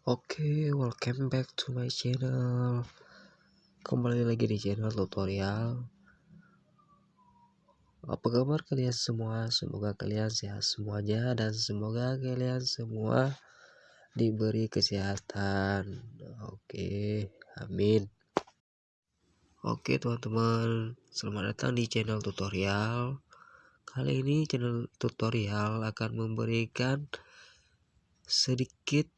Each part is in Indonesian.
Oke, welcome back to my channel. Kembali lagi di channel tutorial. Apa kabar kalian semua? Semoga kalian sehat semuanya dan semoga kalian semua diberi kesehatan. Oke, amin. Oke teman-teman, selamat datang di channel tutorial. Kali ini channel tutorial akan memberikan sedikit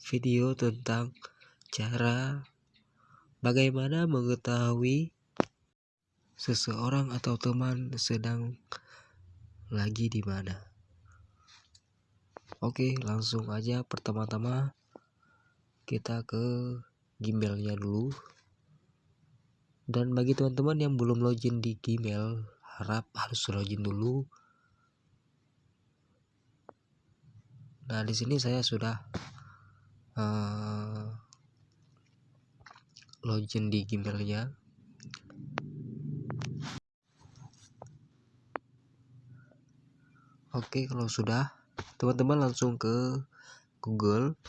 video tentang cara bagaimana mengetahui seseorang atau teman sedang lagi di mana. Oke, langsung aja. Pertama-tama kita ke Gmail-nya dulu. Dan bagi teman-teman yang belum login di Gmail, harus login dulu. Nah, di sini saya sudah login di Gmail-nya. Oke, kalau sudah, teman-teman langsung ke Google.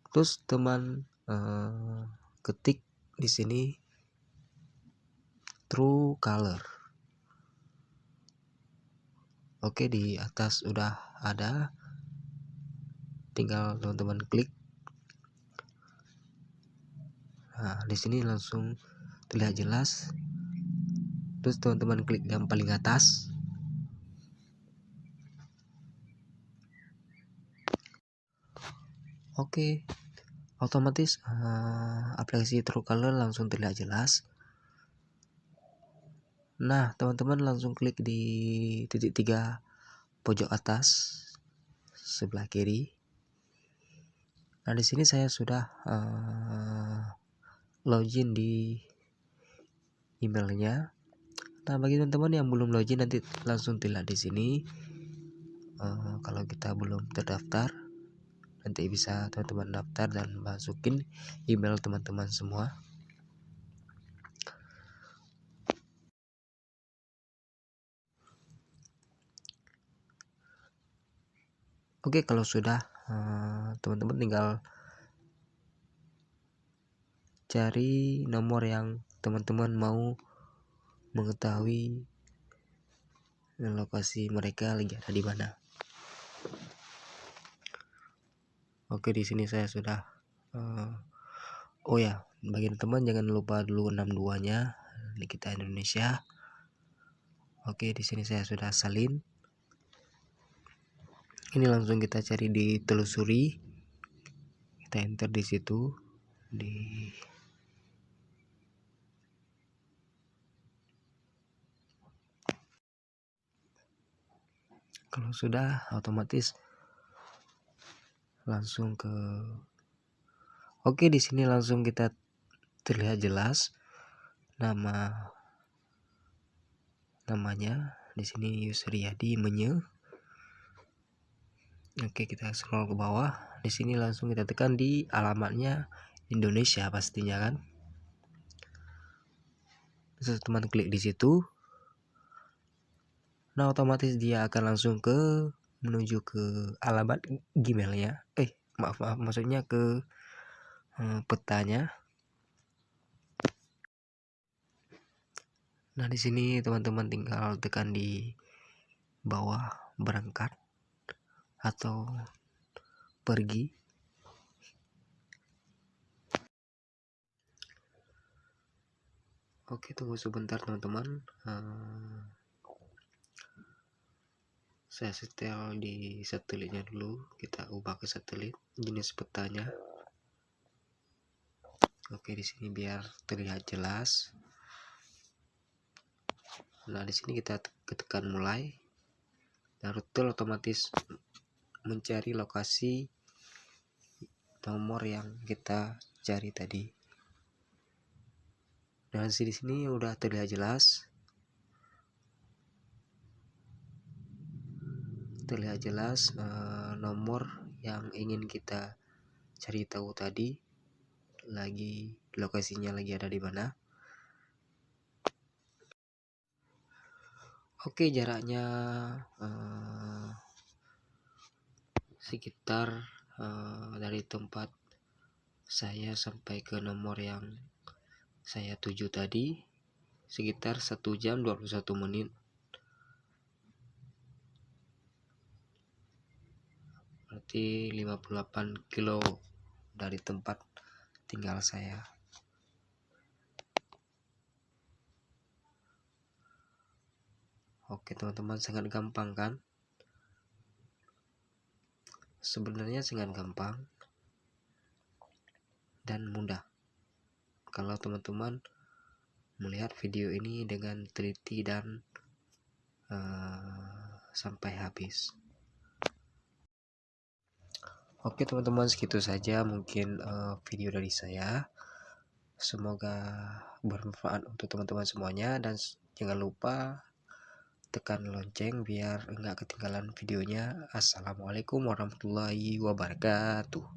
Terus teman ketik di sini Truecaller. Oke, di atas udah ada. Tinggal teman-teman klik. Nah, di sini langsung terlihat jelas. Terus teman-teman klik yang paling atas. Oke, otomatis aplikasi Truecaller langsung terlihat jelas. Nah, teman-teman langsung klik di titik 3 pojok atas sebelah kiri. Nah, di sini saya sudah login di emailnya. Nah, bagi teman-teman yang belum login nanti langsung terlihat di sini. Kalau kita belum terdaftar, nanti bisa teman-teman daftar dan masukin email teman-teman semua. Oke, kalau sudah, teman-teman tinggal cari nomor yang teman-teman mau mengetahui lokasi mereka lagi ada di mana. Oke, di sini saya sudah oh ya, bagi teman jangan lupa dulu 62-nya di kita Indonesia. Oke, di sini saya sudah salin. Ini langsung kita cari di telusuri. Kita enter di situ kalau sudah otomatis langsung ke Oke, di sini langsung kita terlihat jelas namanya di sini Yusriyadi Menye. Oke, kita scroll ke bawah. Di sini langsung kita tekan di alamatnya Indonesia pastinya kan. Terus teman klik di situ. Nah, otomatis dia akan langsung menuju ke alamat Gmail-nya. Maaf, maksudnya ke petanya. Nah, di sini teman-teman tinggal tekan di bawah berangkat atau pergi. Oke, tunggu sebentar teman-teman. Saya setel di satelitnya dulu. Kita ubah ke satelit jenis petanya. Oke, di sini biar terlihat jelas. Nah, di sini kita tekan mulai. Dan rute otomatis mencari lokasi nomor yang kita cari tadi. Dan di sini udah terlihat jelas. Nomor yang ingin kita cari tahu tadi lokasinya lagi ada di mana. Oke, jaraknya sekitar dari tempat saya sampai ke nomor yang saya tuju tadi sekitar 1 jam 21 menit. Berarti 58 kilo dari tempat tinggal saya. Oke teman-teman, sangat gampang kan? Sebenarnya sangat gampang dan mudah kalau teman-teman melihat video ini dengan teliti dan sampai habis. Oke teman-teman, segitu saja mungkin video dari saya. Semoga bermanfaat untuk teman-teman semuanya, dan jangan lupa tekan lonceng biar enggak ketinggalan videonya. Assalamualaikum warahmatullahi wabarakatuh.